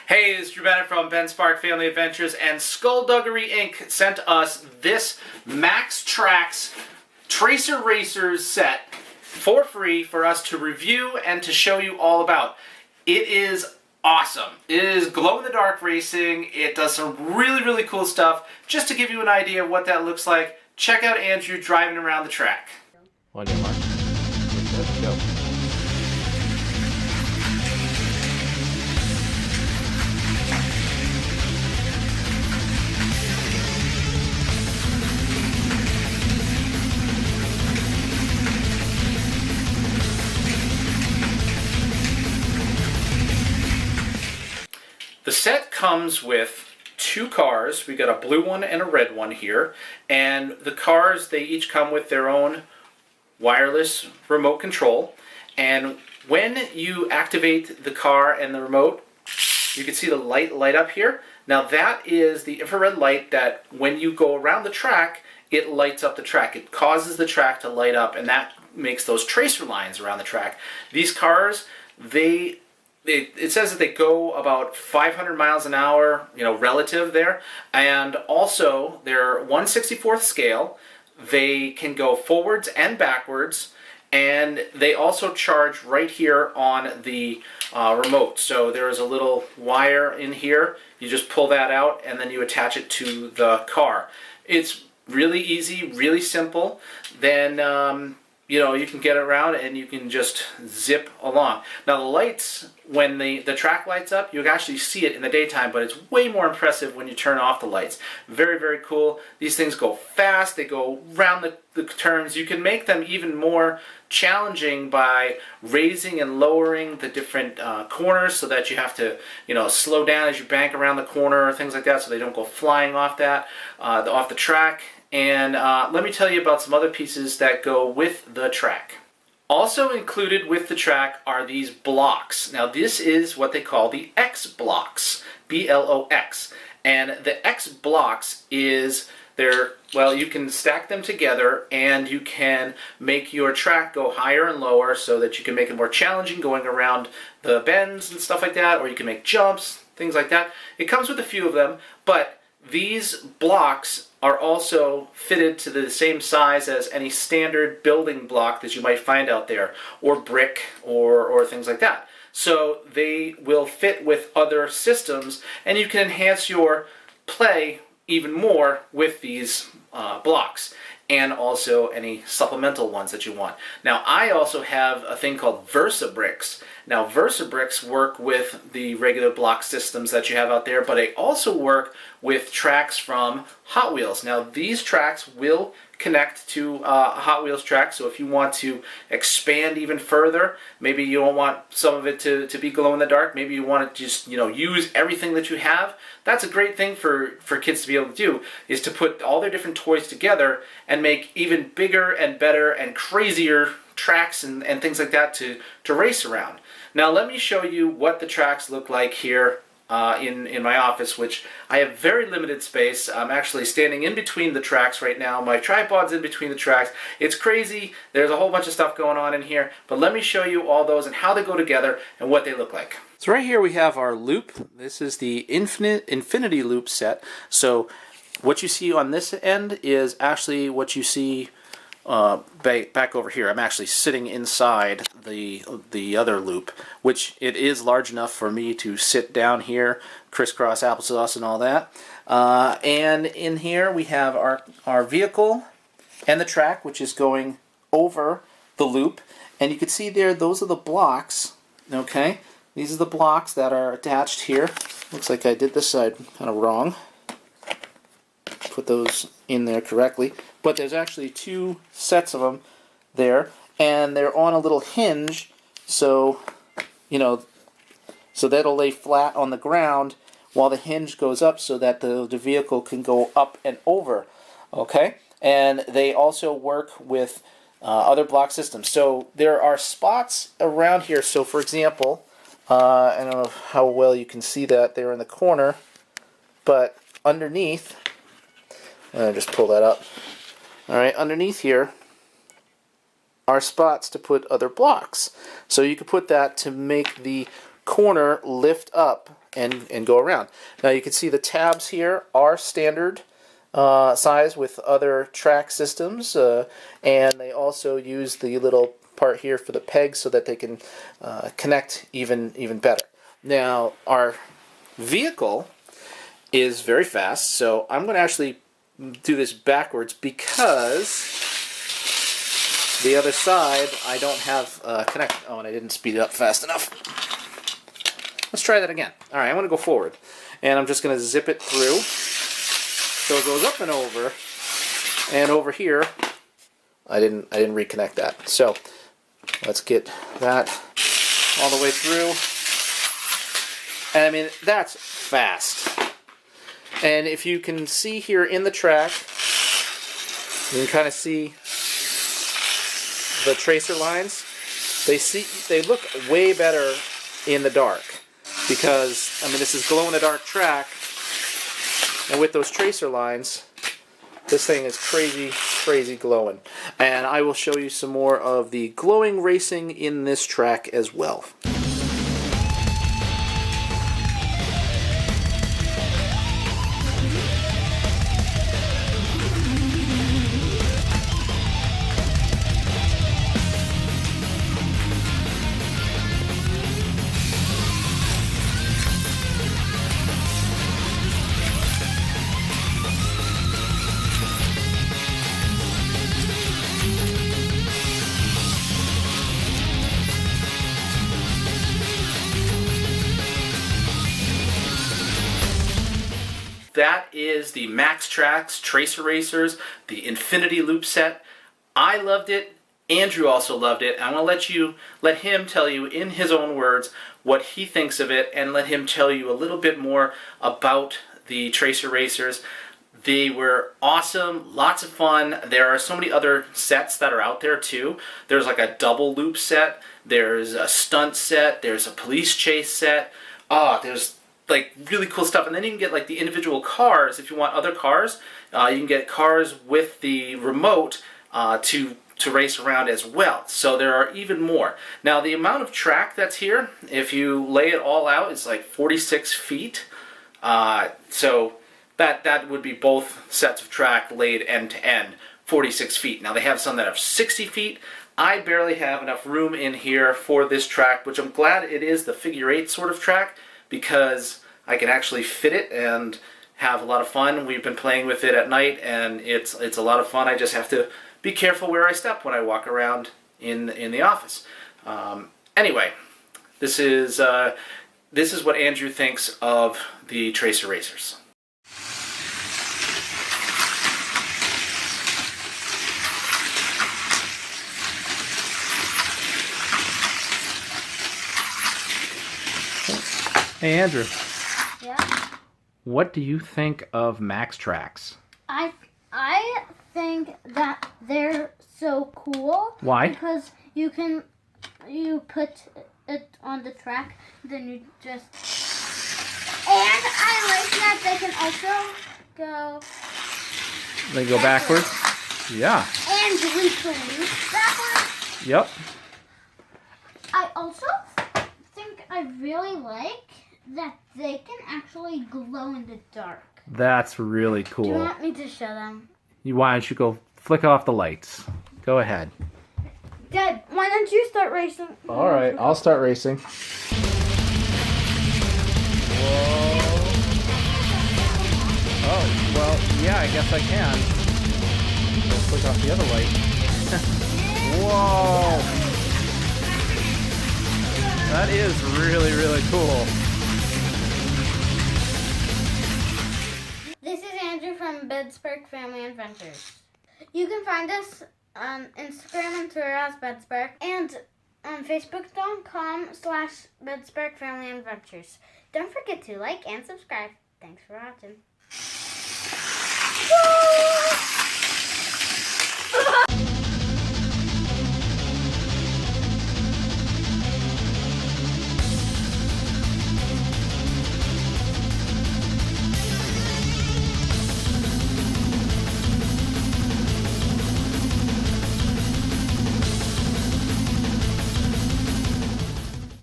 Hey, it's Drew Bennett from Ben Spark Family Adventures, and Skullduggery Inc. sent us this Max Traxxx Tracer Racers set for free for us to review and to show you all about. It is awesome. It is glow-in-the-dark racing. It does some really cool stuff. Just to give you an idea of what that looks like, check out Andrew driving around the track. On your mark. Let's go. The set comes with two cars. We got a blue one and a red one here, and the cars, they each come with their own wireless remote control, and when you activate the car and the remote, you can see the light up here. Now that is the infrared light that when you go around the track, it lights up the track. It causes the track to light up, and that makes those tracer lines around the track. These cars, it says that they go about 500 miles an hour, relative there, and also they're 1/64th scale. They can go forwards and backwards, and they also charge right here on the remote. So there is a little wire in here. You just pull that out, and then you attach it to the car. It's really easy, really simple. Then you can get around and you can just zip along. Now the lights, when the track lights up, you can actually see it in the daytime, but it's way more impressive when you turn off the lights. Very cool. These things go fast. They go around the turns. You can make them even more challenging by raising and lowering the different corners so that you have to slow down as you bank around the corner or things like that so they don't go flying off the track. And let me tell you about some other pieces that go with the track. Also included with the track are these blocks. Now this is what they call the X-BLOX, B-L-O-X. And the X-BLOX is you can stack them together and you can make your track go higher and lower so that you can make it more challenging going around the bends and stuff like that, or you can make jumps, things like that. It comes with a few of them, but these blocks are also fitted to the same size as any standard building block that you might find out there, or brick, or things like that. So they will fit with other systems, and you can enhance your play even more with these blocks, and also any supplemental ones that you want. Now I also have a thing called brix. Now brix work with the regular block systems that you have out there, but they also work with tracks from Hot Wheels. Now these tracks will connect to a Hot Wheels track, so if you want to expand even further, maybe you don't want some of it to be glow in the dark, maybe you want to just use everything that you have. That's a great thing for kids to be able to do, is to put all their different toys together and make even bigger and better and crazier tracks and things like that to race around. Now let me show you what the tracks look like here in my office, which I have very limited space. I'm actually standing in between the tracks right now. My tripod's in between the tracks. It's crazy. There's a whole bunch of stuff going on in here, but let me show you all those and how they go together and what they look like. So right here we have our loop. This is the infinity loop set. So what you see on this end is actually what you see back over here. I'm actually sitting inside the other loop, which it is large enough for me to sit down here, crisscross applesauce and all that. And in here we have our vehicle and the track, which is going over the loop. And you can see there, those are the blocks. Okay, these are the blocks that are attached here. Looks like I did this side kind of wrong. Put those in there correctly, but there's actually two sets of them there, and they're on a little hinge, so so that'll lay flat on the ground while the hinge goes up so that the vehicle can go up and over. Okay, and they also work with other block systems. So there are spots around here. So for example, I don't know how well you can see that there in the corner, but underneath, just pull that up. Alright, underneath here are spots to put other blocks. So you could put that to make the corner lift up and go around. Now you can see the tabs here are standard size with other Traxxx systems, and they also use the little part here for the pegs so that they can connect even better. Now our vehicle is very fast, so I'm going to actually do this backwards because the other side I don't have connected. Oh, and I didn't speed it up fast enough. Let's try that again. All right, I'm going to go forward, and I'm just going to zip it through. So it goes up and over here. I didn't reconnect that. So let's get that all the way through. And I mean, that's fast. And if you can see here in the track, you can kind of see the tracer lines. They look way better in the dark because, I mean, this is glow-in-the-dark track, and with those tracer lines, this thing is crazy glowing. And I will show you some more of the glowing racing in this track as well. That is the Traxxx Tracer Racers, the Infinity Loop set. I loved it. Andrew also loved it. I'm going to let him tell you in his own words what he thinks of it, and let him tell you a little bit more about the Tracer Racers. They were awesome, lots of fun. There are so many other sets that are out there too. There's like a double loop set, there's a stunt set, there's a police chase set. There's like really cool stuff, and then you can get like the individual cars if you want other cars. You can get cars with the remote to race around as well. So there are even more. Now the amount of track that's here, if you lay it all out, is like 46 feet. So that would be both sets of track laid end to end, 46 feet. Now they have some that have 60 feet. I barely have enough room in here for this track, which I'm glad it is the figure eight sort of track, because I can actually fit it and have a lot of fun. We've been playing with it at night, and it's a lot of fun. I just have to be careful where I step when I walk around in the office. Anyway, this is what Andrew thinks of the Tracer Racers. Hey Andrew. Yeah. What do you think of Traxxx? I think that they're so cool. Why? Because you put it on the track, then you just. And I like that they can also go. They go backwards? Yeah. And loop the loop backwards. Yep. I also think I really like that they can actually glow in the dark. That's really cool. Do you want me to show them? Why don't you go flick off the lights? Go ahead. Dad, why don't you start racing? All right, I'll start racing. Whoa. Oh, well, yeah, I guess I can. I'll flick off the other light. Whoa. That is really, really cool. This is Andrew from Bedspark Family Adventures. You can find us on Instagram and Twitter as Bedspark, and on Facebook.com/Bedspark Family Adventures. Don't forget to like and subscribe. Thanks for watching. Woo!